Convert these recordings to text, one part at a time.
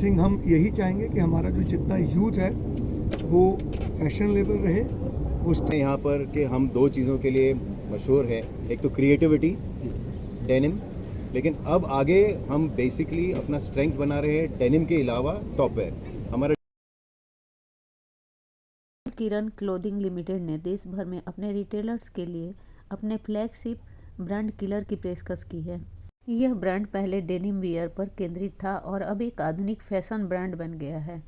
Think हम यही चाहेंगे कि हमारा जो जितना यूथ है वो फैशनेबल रहे। वो यहाँ पर कि हम दो चीज़ों के लिए मशहूर है, एक तो क्रिएटिविटी डेनिम, लेकिन अब आगे हम बेसिकली अपना स्ट्रेंथ बना रहे हैं डेनिम के अलावा टॉपवेयर। हमारा किरण क्लोथिंग लिमिटेड ने देश भर में अपने रिटेलर्स के लिए अपने फ्लैगशिप ब्रांड किलर की पेशकश की है। यह ब्रांड पहले डेनिम वियर पर केंद्रित था और अब एक आधुनिक फैशन ब्रांड बन गया है।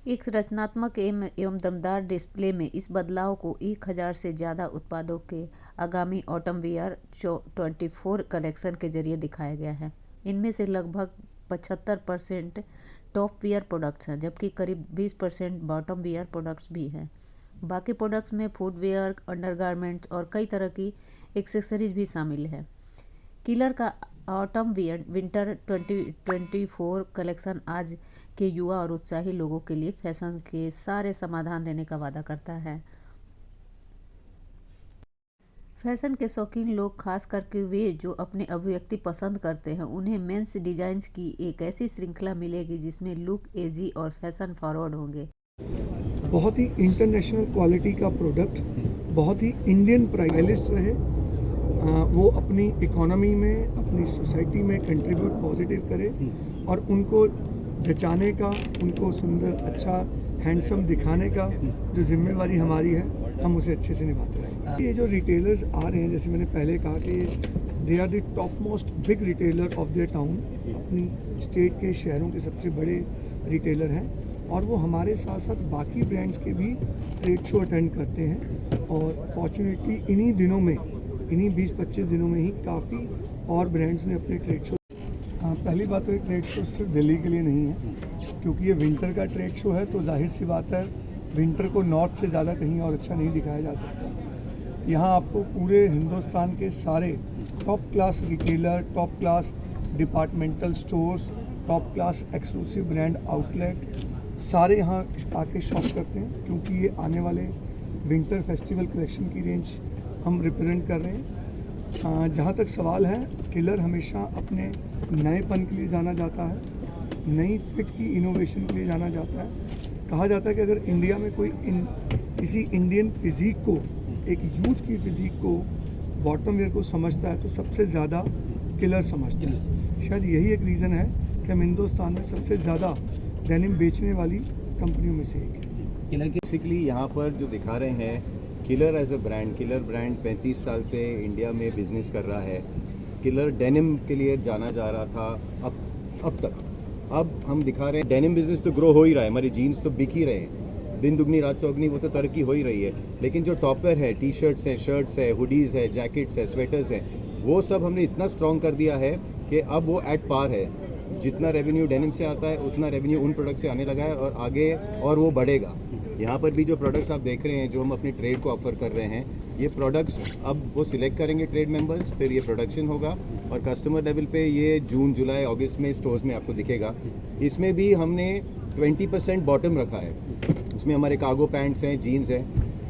एक रचनात्मक एवं दमदार डिस्प्ले में इस बदलाव को 1000 से ज़्यादा उत्पादों के आगामी ऑटम वियर 24 कलेक्शन के जरिए दिखाया गया है। इनमें से लगभग 75% टॉप वियर प्रोडक्ट्स हैं, जबकि करीब 20% बॉटम वियर प्रोडक्ट्स भी हैं। बाकी प्रोडक्ट्स में फुटवेयर, अंडरगारमेंट्स और कई तरह की एक्सेसरीज भी शामिल है। किलर का ऑटम विंटर 2024 कलेक्शन आज के युवा और उत्साही लोगों के लिए फैशन के सारे समाधान देने का वादा करता है। फैशन के शौकीन लोग, खास करके वे जो अपने अभिव्यक्ति पसंद करते हैं, उन्हें मेंस डिजाइन्स की एक ऐसी श्रृंखला मिलेगी जिसमें लुक एजी और फैशन फॉरवर्ड होंगे। बहुत ही इंटरनेशनल क्वालिटी का प्रोडक्ट, बहुत ही इंडियन प्राइलिस्ट रहे, वो अपनी इकोनॉमी में, अपनी सोसाइटी में कंट्रीब्यूट पॉजिटिव करे और उनको जचाने का, उनको सुंदर, अच्छा, हैंडसम दिखाने का जो जिम्मेवारी हमारी है, हम उसे अच्छे से निभाते रहेंगे। ये जो रिटेलर्स आ रहे हैं, जैसे मैंने पहले कहा कि they are the top most big retailer of their town, अपनी स्टेट के शहरों के सबसे बड़े रिटेलर हैं और वो हमारे साथ साथ बाकी ब्रांड्स के भी ट्रेड शो अटेंड करते हैं। और फॉर्चुनेटली इन्हीं दिनों में, इन्हीं 20-25 दिनों में ही काफ़ी और ब्रांड्स ने अपने ट्रेड शो। पहली बात तो ये ट्रेड शो सिर्फ दिल्ली के लिए नहीं है, क्योंकि ये विंटर का ट्रेड शो है, तो जाहिर सी बात है विंटर को नॉर्थ से ज़्यादा कहीं और अच्छा नहीं दिखाया जा सकता। यहाँ आपको पूरे हिंदुस्तान के सारे top class retailer, top class departmental stores, top class exclusive brand outlet सारे यहाँ आके शॉप करते हैं, क्योंकि ये आने वाले विंटर फेस्टिवल कलेक्शन की रेंज हम रिप्रेजेंट कर रहे हैं। जहाँ तक सवाल है, किलर हमेशा अपने नएपन के लिए जाना जाता है, नई फिट की इनोवेशन के लिए जाना जाता है। कहा जाता है कि अगर इंडिया में कोई किसी इंडियन फिज़ीक को, एक यूथ की फिज़ीक को, बॉटम वेयर को समझता है तो सबसे ज़्यादा किलर समझता है। शायद यही एक रीज़न है कि हम हिंदुस्तान में सबसे ज़्यादा डेनिम बेचने वाली कंपनियों में से एक है। किलर बेसिकली यहाँ पर जो दिखा रहे हैं, Killer as a brand, Killer brand 35 साल से इंडिया में बिजनेस कर रहा है। किलर डेनिम के लिए जाना जा रहा था अब तक। अब हम दिखा रहे हैं डेनिम बिजनेस तो ग्रो हो ही रहा है, हमारी जीन्स तो बिक ही रहे हैं, दिन दुगनी रात चौगनी, वो तो तरक्की हो ही रही है। लेकिन जो टॉपवेयर है, टी शर्ट्स हैं, शर्ट्स है, हुडीज़ है, जैकेट्स है, स्वेटर्स हैं, वो सब हमने इतना स्ट्रॉन्ग कर दिया है कि अब वो एट पार है। जितना रेवेन्यू डेनिम से आता है उतना रेवेन्यू उन प्रोडक्ट से आने लगा है और आगे और वो बढ़ेगा। यहाँ पर भी जो प्रोडक्ट्स आप देख रहे हैं, जो हम अपनी ट्रेड को ऑफर कर रहे हैं, ये प्रोडक्ट्स अब वो सिलेक्ट करेंगे ट्रेड मेंबर्स, फिर ये प्रोडक्शन होगा और कस्टमर लेवल पे ये जून, जुलाई, अगस्त में स्टोर्स में आपको दिखेगा। इसमें भी हमने 20% बॉटम रखा है, उसमें हमारे कार्गो पैंट्स हैं, जीन्स हैं।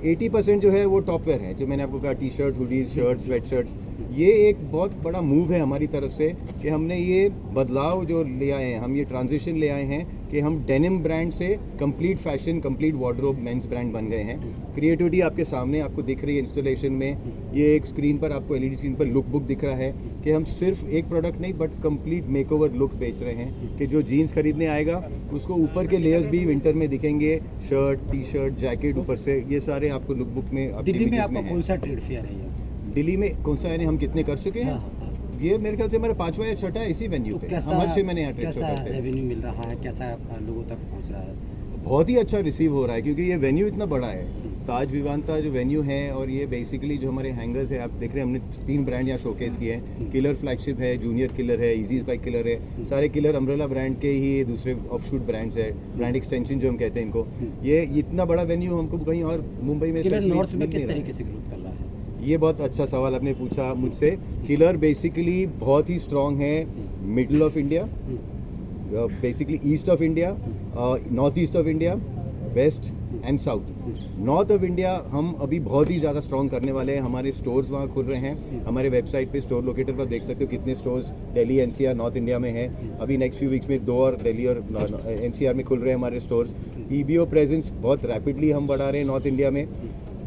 80% जो है वो टॉपवेयर है, जो मैंने आपको कहा, T shirt, hoodies, shirt, sweat shirts. ये एक बहुत बड़ा मूव है हमारी तरफ से कि हमने ये बदलाव जो ले आए हैं, हम ये ट्रांजिशन ले आए हैं कि हम डेनिम ब्रांड से complete fashion, complete wardrobe men's brand बन गए हैं। क्रिएटिविटी आपके सामने आपको दिख रही है इंस्टॉलेशन में। ये एक स्क्रीन पर आपको एलईडी स्क्रीन पर लुक बुक दिख रहा है कि हम सिर्फ एक प्रोडक्ट नहीं बट कंप्लीट मेकओवर लुक बेच रहे हैं कि जो जीन्स खरीदने आएगा उसको ऊपर के लेयर्स भी विंटर में दिखेंगे, शर्ट, टी शर्ट, जैकेट ऊपर से, ये सारे आपको लुक बुक में। दिल्ली में आपका कौन सा ट्रेड फेयर है? दिल्ली में कौन सा, यानी हम कितने कर चुके हैं? ये मेरे ख्याल से हमारा 5वां या 6ठा है इसी वेन्यू पे। हम से मैंने यहाँ ट्रेड शो करते हैं। रेवेन्यू मिल रहा है, कैसा लोगों तक पहुँच रहा है? बहुत ही अच्छा रिसीव हो रहा है, क्योंकि ये वेन्यू इतना बड़ा है। ताज विवांता जो वेन्यू है, और ये बेसिकली जो हमारे हैंगर्स है, आप देख रहे हैं हमने 3 ब्रांड यहाँ शोकेस किए हैं। किलर फ्लैगशिप है, जूनियर किलर है, इजी बाइक किलर है, सारे किलर अम्ब्रेला ब्रांड के ही दूसरे ऑफशूट ब्रांड्स है, ब्रांड एक्सटेंशन जो हम कहते हैं इनको। ये इतना बड़ा वेन्यू हमको कहीं और मुंबई में नॉर्थ में किस तरीके से ग्रोथ कर रहा है? ये बहुत अच्छा सवाल आपने पूछा मुझसे। किलर बेसिकली बहुत ही स्ट्रॉन्ग है middle of India, basically east of India, north east of India, west and south. North of India हम अभी बहुत ही ज़्यादा स्ट्रॉन्ग करने वाले हैं। हमारे स्टोर्स वहाँ खुल रहे हैं। हमारे वेबसाइट पे स्टोर लोकेटर पर देख सकते हो कितने stores Delhi NCR north India में हैं। अभी नेक्स्ट फ्यू वीक्स में 2 और दिल्ली और एनसीआर में खुल रहे हैं हमारे स्टोर्स। ईबीओ प्रेजेंस बहुत रैपिडली हम बढ़ा रहे हैं नॉर्थ इंडिया में।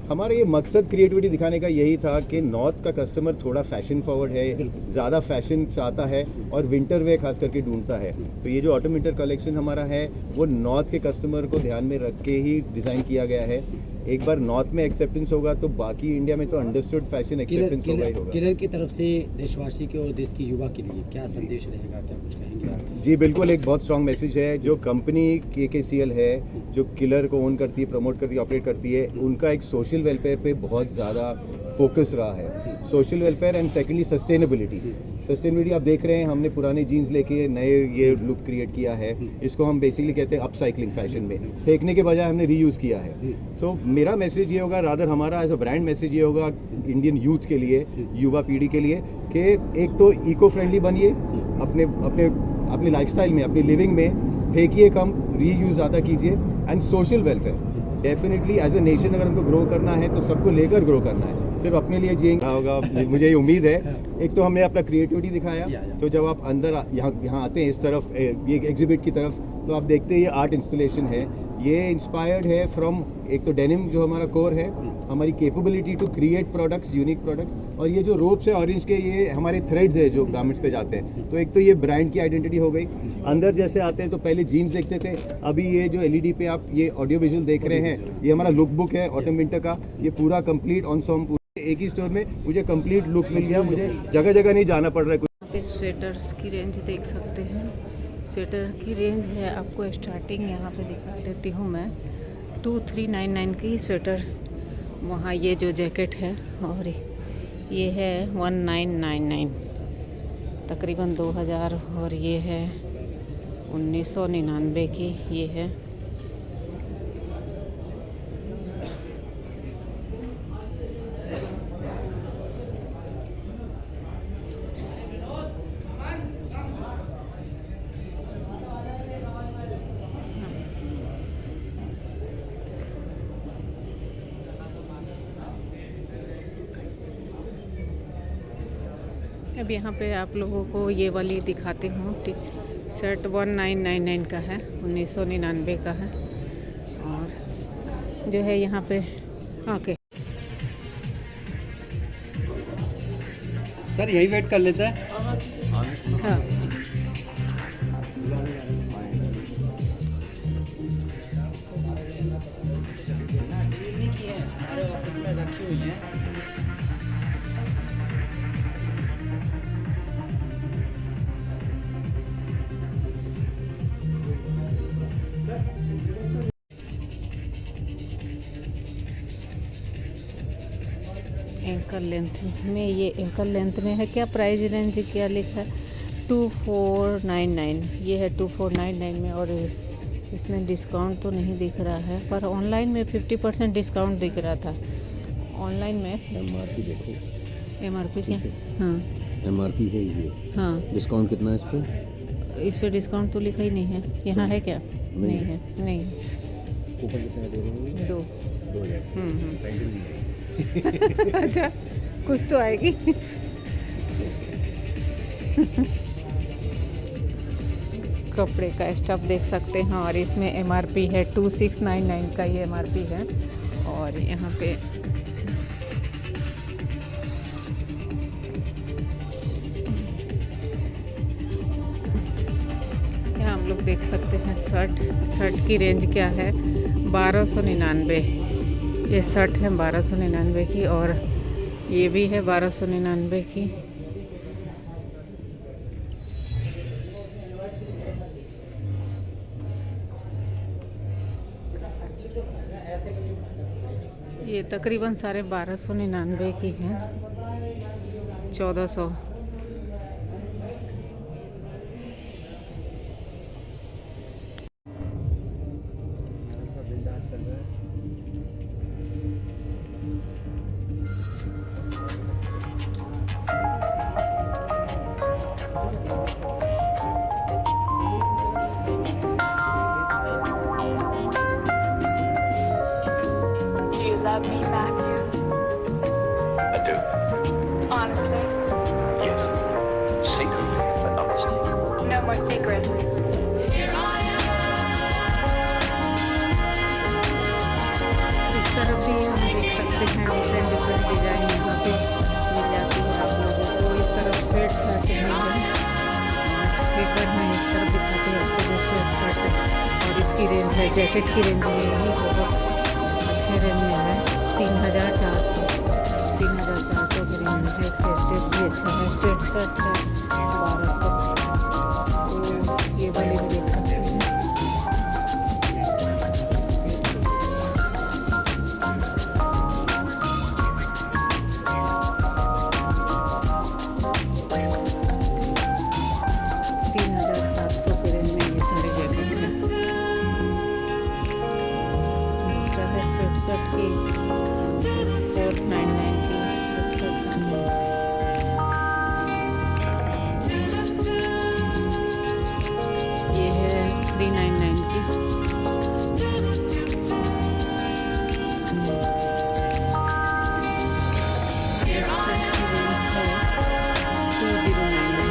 हमारा ये मकसद क्रिएटिविटी दिखाने का यही था कि नॉर्थ का कस्टमर थोड़ा फैशन फॉरवर्ड है, ज़्यादा फैशन चाहता है और विंटर वेयर खास करके ढूंढता है। तो ये जो ऑटम विंटर कलेक्शन हमारा है वो नॉर्थ के कस्टमर को ध्यान में रख के ही डिज़ाइन किया गया है। एक बार नॉर्थ में एक्सेप्टेंस होगा तो बाकी इंडिया में तो अंडरस्टूड फैशन एक्सेप्टेंस होगा ही होगा। किलर की तरफ से देशवासी के और देश के युवा के लिए क्या संदेश रहेगा, क्या कुछ कहेंगे आप? जी बिल्कुल, एक बहुत स्ट्रॉन्ग मैसेज है। जो कंपनी KKCL है, जो किलर को ओन करती है, प्रमोट करती है, ऑपरेट करती है, उनका एक सोशल वेलफेयर पे बहुत ज़्यादा फोकस रहा है। Social welfare and secondly sustainability. Sustainability आप देख रहे हैं, हमने पुराने जीन्स लेके नए ये लुक क्रिएट किया है। इसको हम बेसिकली कहते हैं अपसाइक्लिंग फैशन में। फेंकने के बजाय हमने रीयूज़ किया है। सो मेरा मैसेज ये होगा, रादर हमारा एज अ ब्रांड मैसेज ये होगा इंडियन यूथ के लिए, युवा पीढ़ी के लिए, कि एक तो इको फ्रेंडली बनिए अपने अपने अपनी लाइफस्टाइल में, अपनी लिविंग में फेंकिए कम, रीयूज़ ज़्यादा कीजिए। And social welfare definitely as a nation अगर हमको ग्रो करना है तो सबको लेकर ग्रो करना है, सिर्फ अपने लिए जिएंगे होगा। मुझे ये उम्मीद है। एक तो हमने अपना क्रिएटिविटी दिखाया, तो जब आप अंदर यहाँ आते हैं इस तरफ, ये एग्जिबिट की तरफ, तो आप देखते हैं ये आर्ट इंस्टॉलेशन है। ये इंस्पायर्ड है फ्रॉम, एक तो डेनिम जो हमारा कोर है, हमारी capability to create products, unique products, और ये जो रोप्स है ऑरेंज के, ये हमारे थ्रेड्स है जो गारमेंट्स पे जाते हैं। तो एक तो ये ब्रांड की आइडेंटिटी हो गई। अंदर जैसे आते हैं तो पहले जीन्स देखते थे, अभी ये जो LED पे आप ये ऑडियो विजुअल देख रहे हैं, ये हमारा लुक बुक है ऑटम विंटर का। ये पूरा कंप्लीट ऑन एक ही स्टोर में मुझे कंप्लीट लुक मिल गया, मुझे जगह जगह नहीं जाना पड़ रहा है। यहाँ पे स्वेटर्स की रेंज देख सकते हैं। स्वेटर की रेंज है, आपको स्टार्टिंग यहाँ पे दिखा देती हूँ मैं। 2399 की स्वेटर। वहाँ ये जो जैकेट है, और ये है 1999, तकरीबन 2000। और ये है 1999 की, ये है। अब यहाँ पे आप लोगों को ये वाली दिखाती हूँ। शर्ट 1999 का है, 1999 का है। और जो है यहाँ पे ओके सर यही वेट कर लेते हैं। हाँ, हमारे ऑफिस में रखी हुई है। एंकल लेंथ में, ये एंकल लेंथ में है। क्या प्राइस रेंज क्या लिखा है? 2499। ये है 2499 में। और इसमें डिस्काउंट तो नहीं दिख रहा है, पर ऑनलाइन में 50% डिस्काउंट दिख रहा था। ऑनलाइन में MRP देखो, MRP क्या? हाँ, MRP है ये। हाँ, डिस्काउंट कितना है इस पर? इस पे डिस्काउंट तो लिखा ही नहीं है। यहाँ है क्या? नहीं है, नहीं। ऊपर कितना दे रहे हैं? 2000। अच्छा, कुछ तो आएगी। कपड़े का स्टफ देख सकते हैं, और इसमें MRP है 2699 का, ये MRP है। और यहाँ पे यहाँ हम लोग देख सकते हैं शर्ट की रेंज क्या है? 1299। ये शर्ट है 1299 की, और ये भी है 1299 की। ये तकरीबन सारे 1299 की हैं। 1400। love me, Matthew? I do. Honestly? Yes. Secretly, but honestly. No more secrets. इस तरफ भी हम देख सकते हैं डिफरेंट डिफरेंट डिज़ाइन यहाँ पे मिल जाती है आप लोगों को। इस तरफ स्वेट शर्ट मिल रहे हैं। एक बार मैं इस तरफ दिखाती हूँ आपको जो स्वेट शर्ट और इसकी रेंज है, जैकेट की रेंज में ही बहुत अच्छे रेंज में है। 3400 की रेंज में है। फेस्टिव भी अच्छा है। स्वेट शर्ट है 1200। तो ये वाले भी देख सकते हैं। शर्ट की 499 की शर्ट है। ये है 399 की। शर्ट की रेंज है 2099। ये सारे कलर हैं तकरीबन इसी में।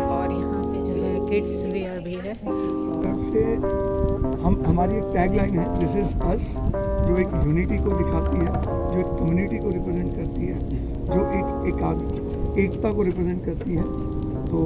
और यहाँ पे जो है किड्स वेयर भी है। से हमारी एक टैग लाइन है दिस इज अस, जो एक यूनिटी को दिखाती है, जो एक कम्युनिटी को रिप्रेजेंट करती है, जो एक एकता को रिप्रेजेंट करती है। तो